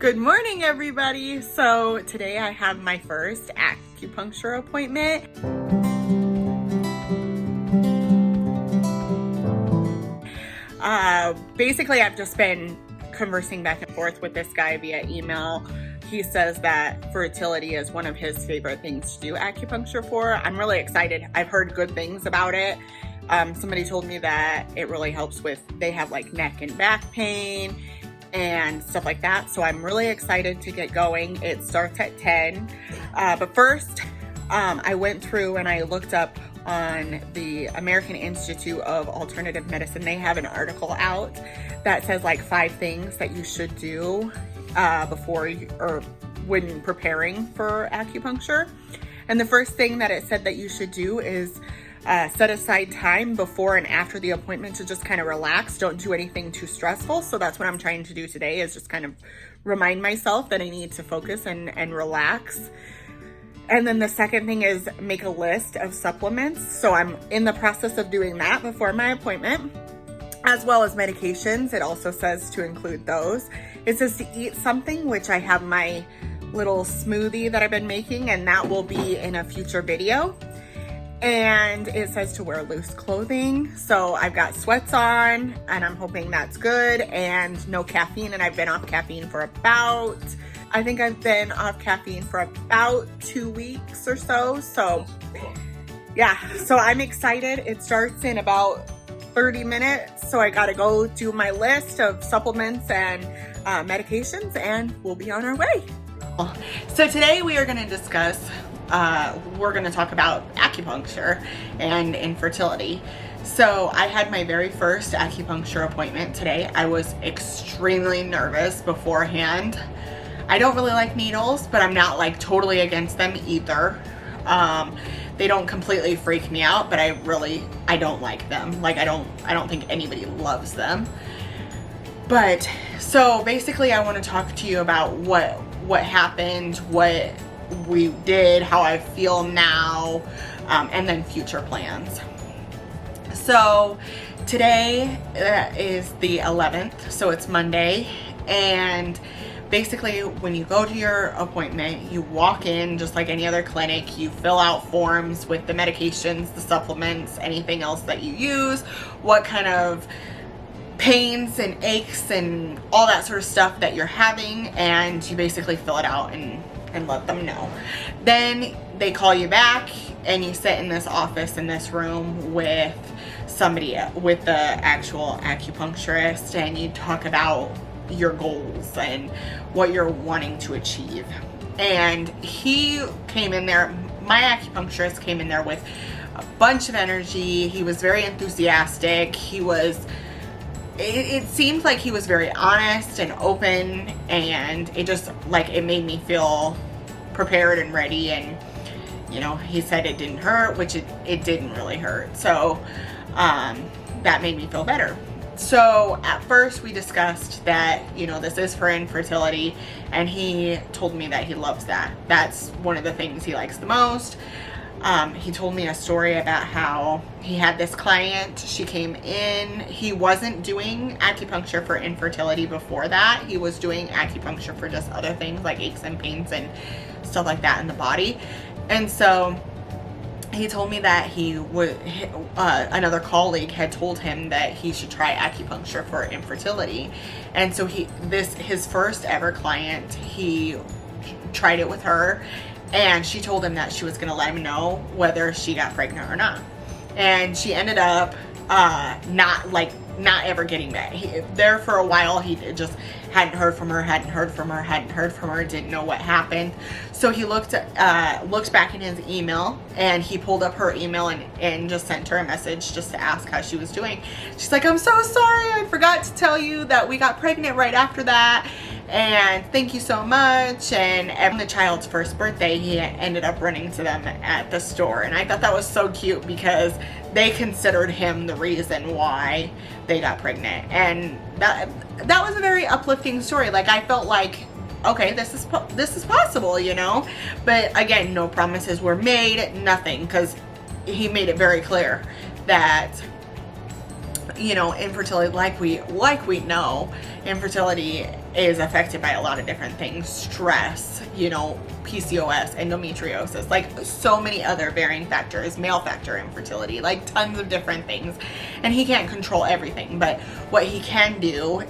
Good morning, everybody. So today I have my first acupuncture appointment. Basically, I've just been conversing back and forth with this guy via email. He says that fertility is one of his favorite things to do acupuncture for. I'm really excited. I've heard good things about it. Somebody told me that it really helps with, they have like neck and back pain and stuff like that. So I'm really excited to get going. It starts at 10. But first, I went through and I looked up on the American Institute of Alternative Medicine. They have an article out that says like 5 things that you should do before or when preparing for acupuncture. And the first thing that it said that you should do is set aside time before and after the appointment to just kind of relax. Don't do anything too stressful. So that's what I'm trying to do today, is just kind of remind myself that I need to focus and relax. And then the second thing is make a list of supplements. So I'm in the process of doing that before my appointment, as well as medications. It also says to include those. It says to eat something, which I have my little smoothie that I've been making, and that will be in a future video. And it says to wear loose clothing. So I've got sweats on and I'm hoping that's good, and no caffeine. And I've been off caffeine for about, I think I've been off caffeine for about 2 weeks or so. So yeah, so I'm excited. It starts in about 30 minutes. So I gotta go do my list of supplements and medications, and we'll be on our way. So today we are gonna discuss we're going to talk about acupuncture and infertility. So I had my very first acupuncture appointment today. I was extremely nervous beforehand. I don't really like needles, but I'm not like totally against them either. They don't completely freak me out, but I don't like them. Like I don't think anybody loves them. But so basically I want to talk to you about what happened, what we did, how I feel now, and then future plans. So today is the 11th, so it's Monday, and basically when you go to your appointment, you walk in just like any other clinic. You fill out forms with the medications, the supplements, anything else that you use, what kind of pains and aches and all that sort of stuff that you're having, and you basically fill it out and let them know. Then they call you back and you sit in this office, in this room with somebody, with the actual acupuncturist, and you talk about your goals and what you're wanting to achieve. And he came in there, my acupuncturist came in there with a bunch of energy. He was very enthusiastic. It seemed like he was very honest and open, and it just like it made me feel prepared and ready. And you know, he said it didn't hurt, which it didn't really hurt. So that made me feel better. So at first we discussed that, you know, this is for infertility, and he told me that he loves that. That's one of the things he likes the most. He told me a story about how he had this client. She came in. He wasn't doing acupuncture for infertility before that. He was doing acupuncture for just other things like aches and pains and stuff like that in the body. And so he told me that another colleague had told him that he should try acupuncture for infertility. And so his first ever client, he tried it with her. And she told him that she was going to let him know whether she got pregnant or not. And she ended up not ever getting back. There for a while, he just hadn't heard from her, didn't know what happened. So he looked back in his email, and he pulled up her email and just sent her a message just to ask how she was doing. She's like, I'm so sorry, I forgot to tell you that we got pregnant right after that. And thank you so much. And on the child's first birthday, he ended up running to them at the store. And I thought that was so cute because they considered him the reason why they got pregnant. And that was a very uplifting story. Like I felt like, okay, this is possible, you know. But again, no promises were made, nothing, because he made it very clear that, you know, infertility, like we know, infertility is affected by a lot of different things, stress, you know, PCOS, endometriosis, like so many other varying factors, male factor infertility, like tons of different things. And he can't control everything, but what he can do,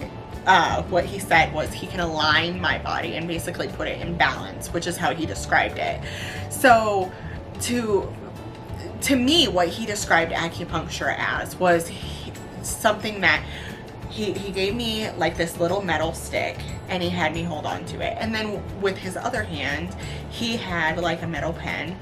what he said was he can align my body and basically put it in balance, which is how he described it. So to me, what he described acupuncture as was something that he gave me like this little metal stick, and he had me hold on to it, and then with his other hand he had like a metal pen,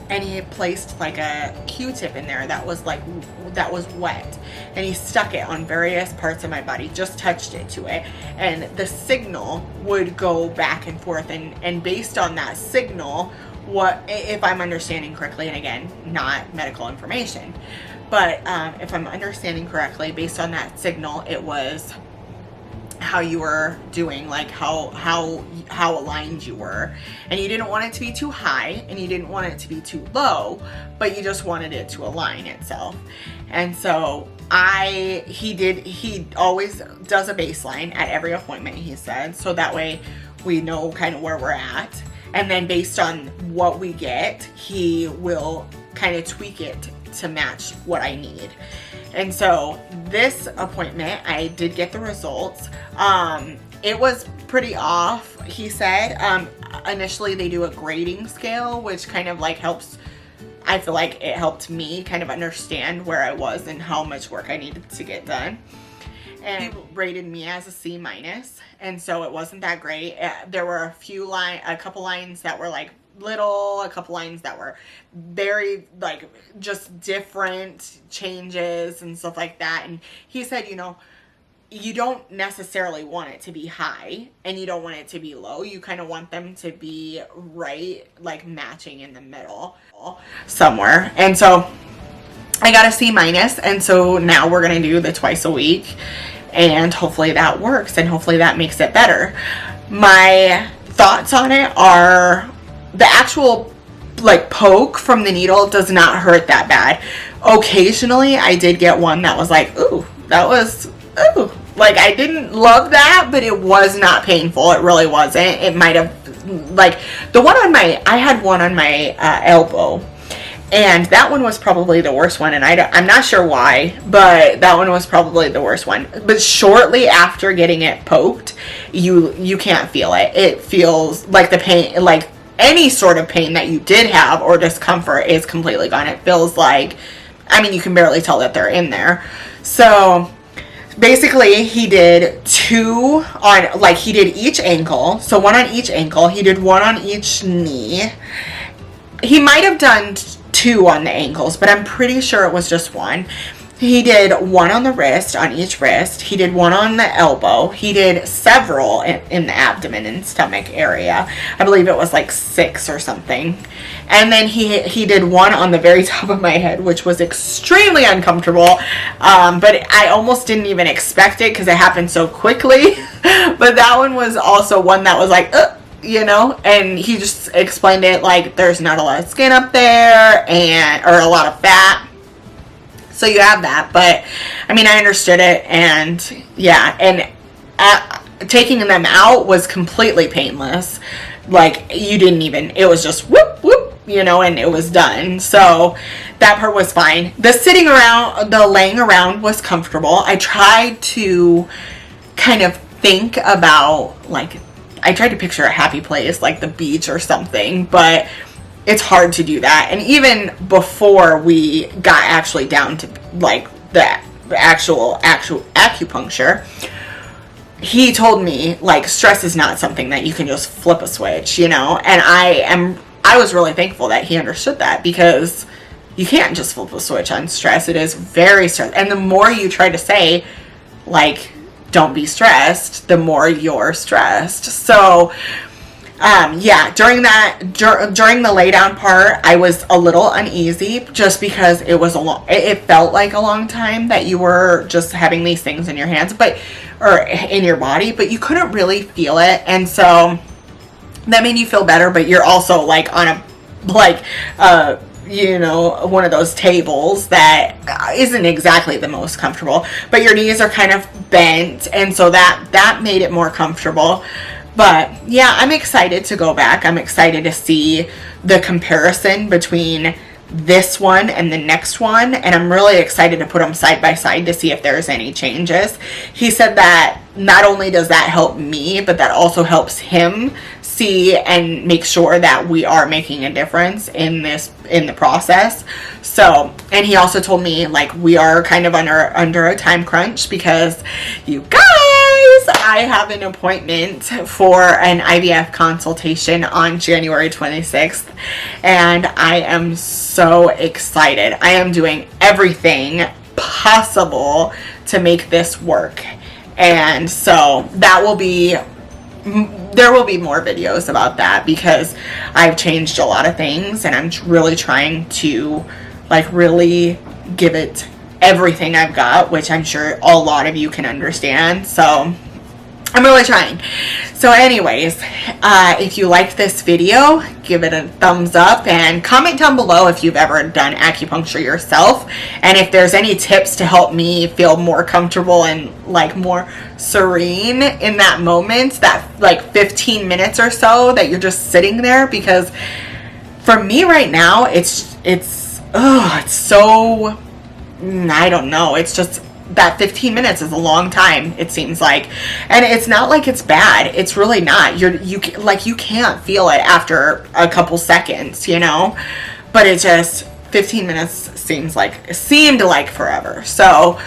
and he had placed like a Q-tip in there that was wet, and he stuck it on various parts of my body, just touched it to it, and the signal would go back and forth, and based on that signal, what, if I'm understanding correctly, and again, not medical information, but if I'm understanding correctly, based on that signal, it was how you were doing, like how aligned you were, and you didn't want it to be too high and you didn't want it to be too low, but you just wanted it to align itself. And so he always does a baseline at every appointment, he said, so that way we know kind of where we're at, and then based on what we get, he will kind of tweak it to match what I need. And so this appointment, I did get the results. It was pretty off, he said. Initially they do a grading scale, which kind of like helps, I feel like it helped me kind of understand where I was and how much work I needed to get done. And he rated me as a C-, and so it wasn't that great. There were a couple lines that were like little, a couple lines that were very like just different changes and stuff like that. And he said, you know, you don't necessarily want it to be high and you don't want it to be low. You kind of want them to be right, like matching in the middle somewhere. And so I got a C-, and so now we're gonna do the twice a week, and hopefully that works, and hopefully that makes it better. My thoughts on it are, the actual like poke from the needle does not hurt that bad. Occasionally I did get one that was like, ooh, like I didn't love that, but it was not painful. It really wasn't. It might have, like the one on I had one on my elbow, and that one was probably the worst one, and I'm not sure why, but that one was probably the worst one. But shortly after getting it poked, you can't feel it. It feels like the pain, like any sort of pain that you did have or discomfort is completely gone. It feels like, I mean, you can barely tell that they're in there. So basically he did two on, like he did each ankle. So one on each ankle. He did one on each knee. He might have done two on the ankles, but I'm pretty sure it was just one. He did one on the wrist, on each wrist. He did one on the elbow. He did several in the abdomen and stomach area. I believe it was like 6 or something. And then he did one on the very top of my head, which was extremely uncomfortable. But I almost didn't even expect it because it happened so quickly. But that one was also one that was like, you know, and he just explained it like there's not a lot of skin up there, or a lot of fat. So you have that, but I mean, I understood it, and yeah, and taking them out was completely painless. Like you didn't even, it was just whoop, whoop, you know, and it was done. So that part was fine. The sitting around, the laying around was comfortable. I tried to kind of think about, like, I tried to picture a happy place, like the beach or something, but it's hard to do that. And even before we got actually down to like the actual acupuncture, he told me like stress is not something that you can just flip a switch, you know. And I was really thankful that he understood that, because you can't just flip a switch on stress. It is very stressful, and the more you try to say like don't be stressed, the more you're stressed. So yeah, during the lay down part, I was a little uneasy just because it was it felt like a long time that you were just having these things in your hands, or in your body, but you couldn't really feel it. And so that made you feel better, but you're also like on you know, one of those tables that isn't exactly the most comfortable, but your knees are kind of bent, and so that made it more comfortable. But yeah, I'm excited to go back. I'm excited to see the comparison between this one and the next one, and I'm really excited to put them side by side to see if there's any changes. He said that not only does that help me, but that also helps him see and make sure that we are making a difference in the process. So, and he also told me, like, we are kind of under a time crunch because, you guys, I have an appointment for an IVF consultation on January 26th, and I am so excited. I am doing everything possible to make this work, and so there will be more videos about that because I've changed a lot of things, and I'm really trying to, like, really give it everything I've got, which I'm sure a lot of you can understand. So I'm really trying. So anyways, if you liked this video, give it a thumbs up and comment down below if you've ever done acupuncture yourself, and if there's any tips to help me feel more comfortable and, like, more serene in that moment, that, like, 15 minutes or so that you're just sitting there. Because for me right now, it's so, I don't know, it's just, that 15 minutes is a long time, it seems like. And it's not like it's bad. It's really not. You can't feel it after a couple seconds, you know? But it just, 15 minutes seemed like forever. So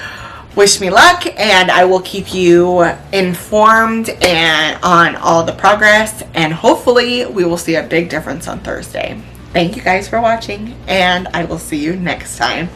wish me luck, and I will keep you informed and on all the progress, and hopefully we will see a big difference on Thursday. Thank you guys for watching, and I will see you next time.